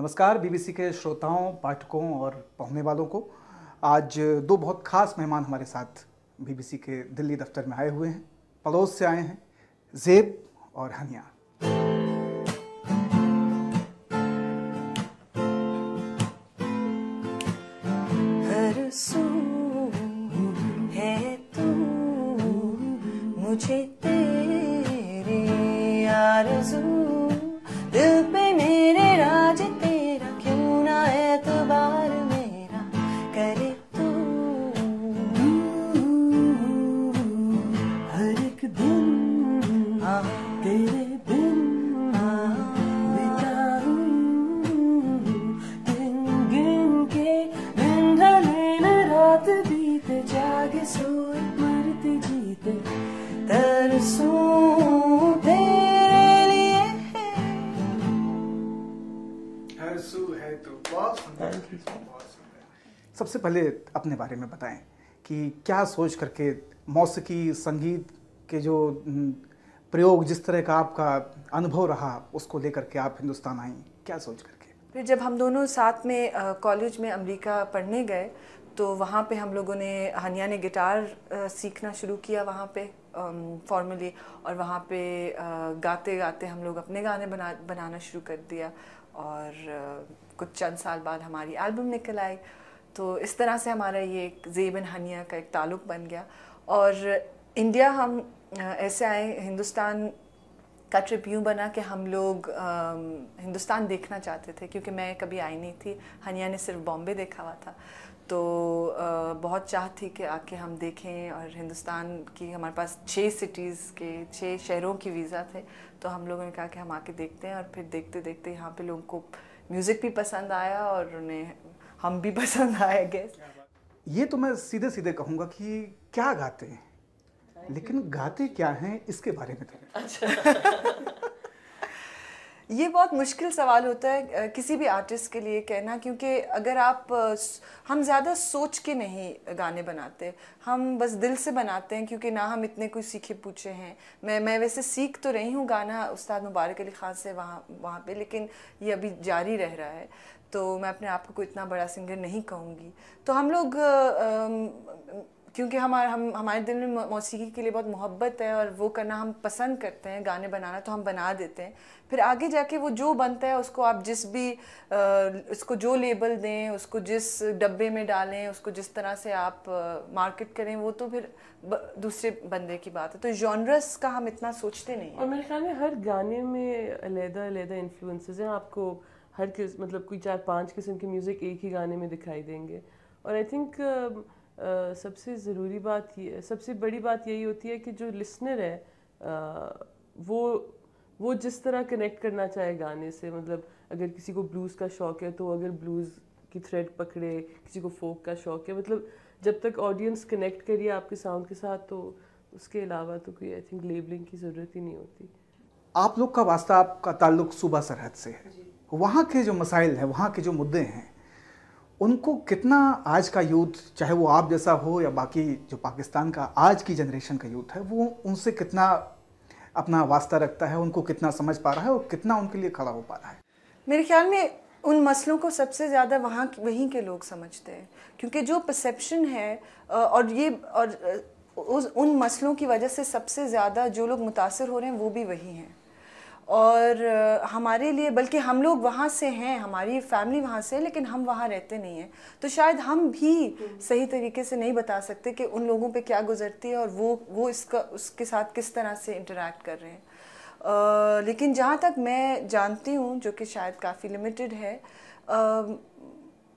नमस्कार बीबीसी के श्रोताओं, पाठकों और पढ़ने वालों को। आज दो बहुत खास मेहमान हमारे साथ बीबीसी के दिल्ली दफ्तर में आए हुए हैं। पड़ोस से आए हैं, ज़ेब और हनिया। हर सू है तू मुझे तेरी आरज़ू, दिल पे मेरे राज तेरा, क्यों ना एतबार मेरा करे तू। हर एक दिन तेरे बिन बिताऊं, दिन गिन के दिन ढले न रात बीते, जागे सोए मरते जीते, तरसूं तेरे लिए। हर सू है तो बहुत सुंदर, बहुत सुंदर। सबसे पहले अपने बारे में बताएं कि क्या सोच करके मौसीकी संगीत के जो प्रयोग, जिस तरह का आपका अनुभव रहा, उसको लेकर के आप हिंदुस्तान आई, क्या सोच करके? फिर जब हम दोनों साथ में कॉलेज में अमेरिका पढ़ने गए तो वहाँ पे हम लोगों ने, हनिया ने गिटार सीखना शुरू किया वहाँ पे फॉर्मली, और वहाँ पे गाते गाते हम लोग अपने गाने बनाना शुरू कर दिया। और कुछ चंद साल बाद हमारी एल्बम निकल आई। तो इस तरह से हमारा ये एक ज़ेब एंड हनिया का एक ताल्लुक़ बन गया। और इंडिया हम ऐसे आए, हिंदुस्तान का ट्रिप यूँ बना कि हम लोग हिंदुस्तान देखना चाहते थे, क्योंकि मैं कभी आई नहीं थी, हनिया ने सिर्फ बॉम्बे देखा हुआ था। तो बहुत चाह थी कि आके हम देखें। और हिंदुस्तान की हमारे पास 6 सिटीज़ के 6 शहरों की वीज़ा थे। तो हम लोगों ने कहा कि हम आके देखते हैं। और फिर देखते देखते यहाँ पे लोगों को म्यूज़िक भी पसंद आया और उन्हें हम भी पसंद आए गेस। ये तो मैं सीधे सीधे कहूँगा कि क्या गाते हैं, लेकिन गाते क्या हैं इसके बारे में तो। अच्छा ये बहुत मुश्किल सवाल होता है किसी भी आर्टिस्ट के लिए कहना, क्योंकि अगर आप हम ज़्यादा सोच के नहीं गाने बनाते, हम बस दिल से बनाते हैं, क्योंकि ना हम इतने कोई सीखे पूछे हैं। मैं वैसे सीख तो रही हूँ गाना उस्ताद मुबारक अली ख़ान से वहाँ पे, लेकिन ये अभी जारी रह रहा है। तो मैं अपने आप को कोई इतना बड़ा सिंगर नहीं कहूँगी। तो हम लोग क्योंकि हमारे दिल में मौसीकी के लिए बहुत मोहब्बत है और वो करना हम पसंद करते हैं, गाने बनाना, तो हम बना देते हैं। फिर आगे जाके वो जो बनता है उसको आप जिस भी उसको जो लेबल दें, उसको जिस डब्बे में डालें, उसको जिस तरह से आप मार्केट करें, वो तो फिर दूसरे बंदे की बात है। तो जॉनरस का हम इतना सोचते नहीं हैं। और मेरे ख्याल में हर गाने में अलग-अलग इन्फ्लुएंसेस हैं। आपको हर मतलब कोई 4-5 किस्म की म्यूज़िक एक ही गाने में दिखाई देंगे। और आई थिंक सबसे ज़रूरी बात ये, सबसे बड़ी बात यही होती है कि जो लिसनर है वो जिस तरह कनेक्ट करना चाहे गाने से। मतलब अगर किसी को ब्लूज़ का शौक़ है तो अगर ब्लूज़ की थ्रेड पकड़े, किसी को फोक का शौक़ है, मतलब जब तक ऑडियंस कनेक्ट करिए आपके साउंड के साथ, तो उसके अलावा तो कोई आई थिंक लेबलिंग की ज़रूरत ही नहीं होती। आप लोग का वास्ता, आपका ताल्लुक सूबा सरहद से है। वहाँ के जो मसाइल हैं, वहाँ के जो मुद्दे हैं, उनको कितना आज का यूथ, चाहे वो आप जैसा हो या बाकी जो पाकिस्तान का आज की जनरेशन का यूथ है, वो उनसे कितना अपना वास्ता रखता है, उनको कितना समझ पा रहा है और कितना उनके लिए खड़ा हो पा रहा है? मेरे ख्याल में उन मसलों को सबसे ज़्यादा वहीं के लोग समझते हैं, क्योंकि जो परसेप्शन है उन मसलों की वजह से सबसे ज़्यादा जो लोग मुतासर हो रहे हैं वो भी वही हैं। और हमारे लिए, बल्कि हम लोग वहाँ से हैं, हमारी फैमिली वहाँ से है, लेकिन हम वहाँ रहते नहीं हैं, तो शायद हम भी सही तरीके से नहीं बता सकते कि उन लोगों पे क्या गुजरती है और वो उसके साथ किस तरह से इंटरेक्ट कर रहे हैं। लेकिन जहाँ तक मैं जानती हूँ, जो कि शायद काफ़ी लिमिटेड है,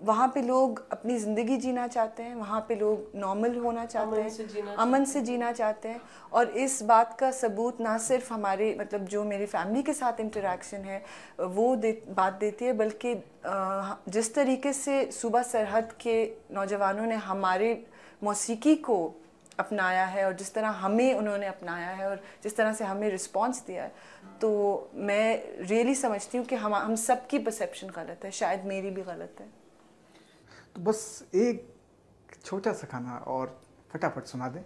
वहाँ पे लोग अपनी ज़िंदगी जीना चाहते हैं, वहाँ पे लोग नॉर्मल होना चाहते हैं, अमन से जीना चाहते हैं। और इस बात का सबूत ना सिर्फ हमारे, मतलब जो मेरी फैमिली के साथ इंटरेक्शन है वो बात देती है, बल्कि जिस तरीके से सूबा सरहद के नौजवानों ने हमारे मौसीकी को अपनाया है और जिस तरह हमें उन्होंने अपनाया है और जिस तरह से हमें रिस्पांस दिया है, तो मैं रियली समझती हूँ कि हम सब की परसेप्शन गलत है, शायद मेरी भी गलत है। तो बस एक छोटा सा खाना और फटाफट सुना दें।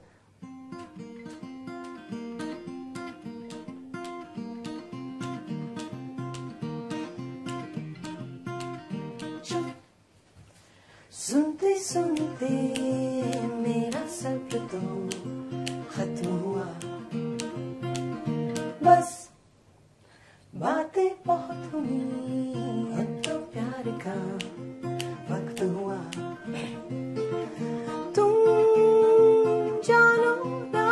सुनते मेरा सब्र तो खत्म हुआ, बस बातें बहुत हुई, अब तो प्यार का वक्त हुआ। तुम जानो ना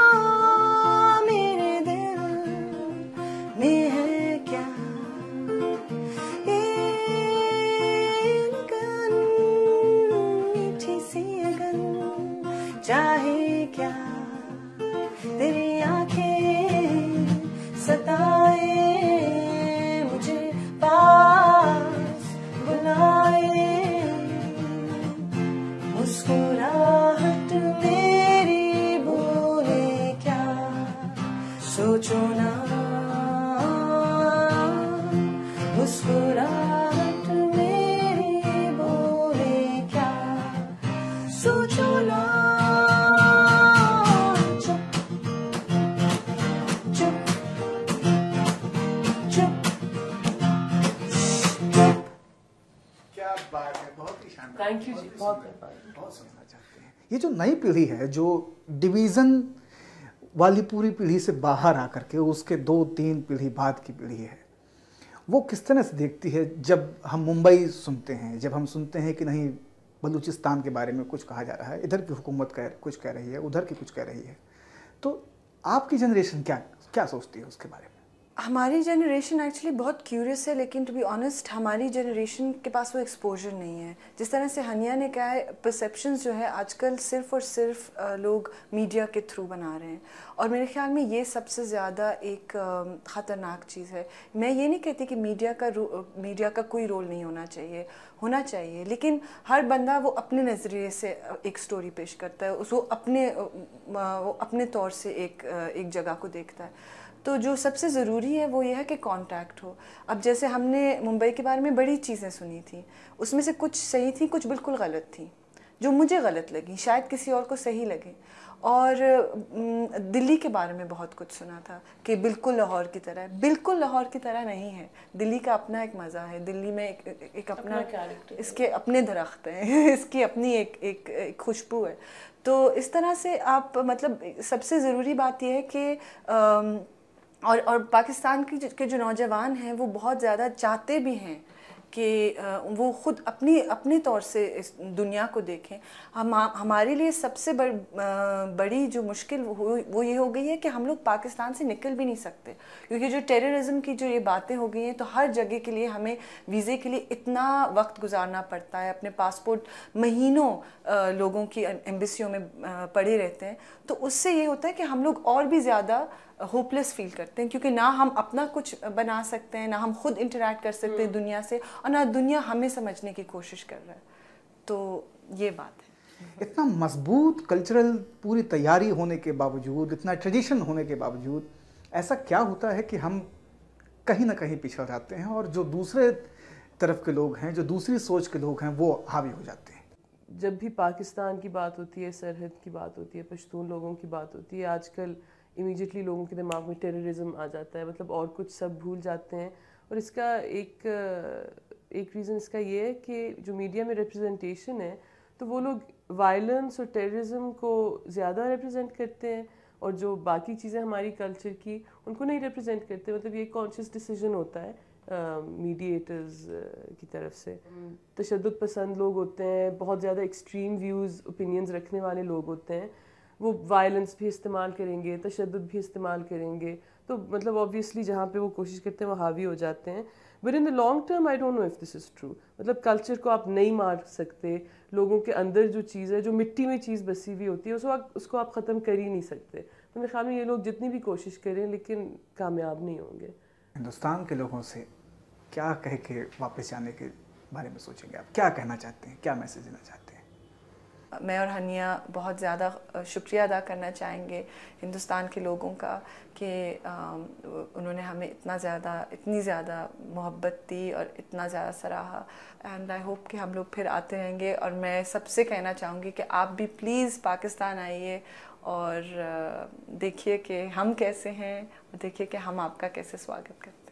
मेरे दिल में है क्या ये लगन, मीठी सी लगन, चाहे क्या तेरी आंखें सताए मुझे, पास बुलाए, मुस्कुराहट मेरी बोले क्या, सोचो ना मुस्कुराहट मेरी बोले क्या, सोचो ना। चुप चुप चुप चुप। क्या बात है, बहुत ही शानदार। थैंक यू जी, बहुत बहुत सुनना चाहते हैं। ये जो नई पीढ़ी है जो डिवीज़न वाली पूरी पीढ़ी से बाहर आकर के उसके 2-3 पीढ़ी बाद की पीढ़ी है, वो किस तरह से देखती है जब हम मुंबई सुनते हैं, जब हम सुनते हैं कि नहीं बलूचिस्तान के बारे में कुछ कहा जा रहा है, इधर की हुकूमत कुछ कह रही है, उधर की कुछ कह रही है, तो आपकी जनरेशन क्या क्या सोचती है उसके बारे में? हमारी जनरेशन एक्चुअली बहुत क्यूरियस है, लेकिन टू बी ऑनेस्ट हमारी जनरेशन के पास वो एक्सपोजर नहीं है। जिस तरह से हनिया ने कहा है, परसेप्शंस जो है आजकल सिर्फ और सिर्फ लोग मीडिया के थ्रू बना रहे हैं, और मेरे ख्याल में ये सबसे ज़्यादा एक ख़तरनाक चीज़ है। मैं ये नहीं कहती कि मीडिया का कोई रोल नहीं होना चाहिए, लेकिन हर बंदा वो अपने नज़रिए से एक स्टोरी पेश करता है, वो अपने तौर से एक जगह को देखता है। तो जो सबसे ज़रूरी है वो ये है कि कांटेक्ट हो। अब जैसे हमने मुंबई के बारे में बड़ी चीज़ें सुनी थी, उसमें से कुछ सही थी, कुछ बिल्कुल गलत थी, जो मुझे गलत लगी, शायद किसी और को सही लगे। और दिल्ली के बारे में बहुत कुछ सुना था कि बिल्कुल लाहौर की तरह है। बिल्कुल लाहौर की तरह नहीं है। दिल्ली का अपना एक मज़ा है, दिल्ली में एक अपना कैरेक्टर, इसके अपने दरख्त हैं इसकी अपनी एक खुशबू है। तो इस तरह से आप मतलब सबसे ज़रूरी बात यह है कि और पाकिस्तान के जो नौजवान हैं वो बहुत ज़्यादा चाहते भी हैं कि वो ख़ुद अपने तौर से इस दुनिया को देखें। हमारे लिए सबसे बड़ी जो मुश्किल वो ये हो गई है कि हम लोग पाकिस्तान से निकल भी नहीं सकते, क्योंकि जो टेररिज्म की जो ये बातें हो गई हैं, तो हर जगह के लिए हमें वीज़े के लिए इतना वक्त गुजारना पड़ता है, अपने पासपोर्ट महीनों लोगों की एम्बेसियों में पड़े रहते हैं। तो उससे ये होता है कि हम लोग और भी ज़्यादा होपलेस फील करते हैं, क्योंकि ना हम अपना कुछ बना सकते हैं, ना हम खुद इंटरैक्ट कर सकते हैं दुनिया से, और ना दुनिया हमें समझने की कोशिश कर रहा है। तो ये बात है। इतना मजबूत कल्चरल पूरी तैयारी होने के बावजूद, इतना ट्रेडिशन होने के बावजूद, ऐसा क्या होता है कि हम कहीं ना कहीं पिछड़ जाते हैं और जो दूसरे तरफ के लोग हैं, जो दूसरी सोच के लोग हैं, वो हावी हो जाते हैं? जब भी पाकिस्तान की बात होती है, सरहद की बात होती है, पश्तून लोगों की बात होती है, आजकल इमीडिएटली लोगों के दिमाग में टेररिज्म आ जाता है, मतलब और कुछ सब भूल जाते हैं। और इसका एक रीज़न इसका ये है कि जो मीडिया में रिप्रेजेंटेशन है, तो वो लोग वायलेंस और टेररिज्म को ज़्यादा रिप्रेजेंट करते हैं, और जो बाकी चीज़ें हमारी कल्चर की उनको नहीं रिप्रेजेंट करते। मतलब ये कॉन्शियस डिसीजन होता है मीडिएटर्स की तरफ से। तशद्दुद पसंद लोग होते हैं, बहुत ज़्यादा एक्सट्रीम व्यूज़ ओपिनियंस रखने वाले लोग होते हैं, वो वायलेंस भी इस्तेमाल करेंगे, तशद्दुद भी इस्तेमाल करेंगे। तो मतलब ऑब्वियसली जहाँ पे वो कोशिश करते हैं वो हावी हो जाते हैं। But in the long term I don't know if this is true. मतलब कल्चर को आप नहीं मार सकते, लोगों के अंदर जो चीज़ है, जो मिट्टी में चीज़ बसी हुई होती है, उसको आप ख़त्म कर ही नहीं सकते। तो मेरे ख्याल में ये लोग जितनी भी कोशिश करें लेकिन कामयाब नहीं होंगे। हिंदुस्तान के लोगों से क्या कह के वापस जाने के बारे में सोचेंगे आप? क्या कहना चाहते हैं, क्या मैसेज देना चाहते हैं? मैं और हनिया बहुत ज़्यादा शुक्रिया अदा करना चाहेंगे हिंदुस्तान के लोगों का कि उन्होंने हमें इतनी ज़्यादा मोहब्बत दी और इतना ज़्यादा सराहा। एंड आई होप कि हम लोग फिर आते रहेंगे। और मैं सबसे कहना चाहूँगी कि आप भी प्लीज़ पाकिस्तान आइए और देखिए कि हम कैसे हैं, और देखिए कि हम आपका कैसे स्वागत करते हैं।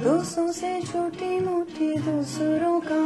दूसरों से छोटी मोटी दूसरों का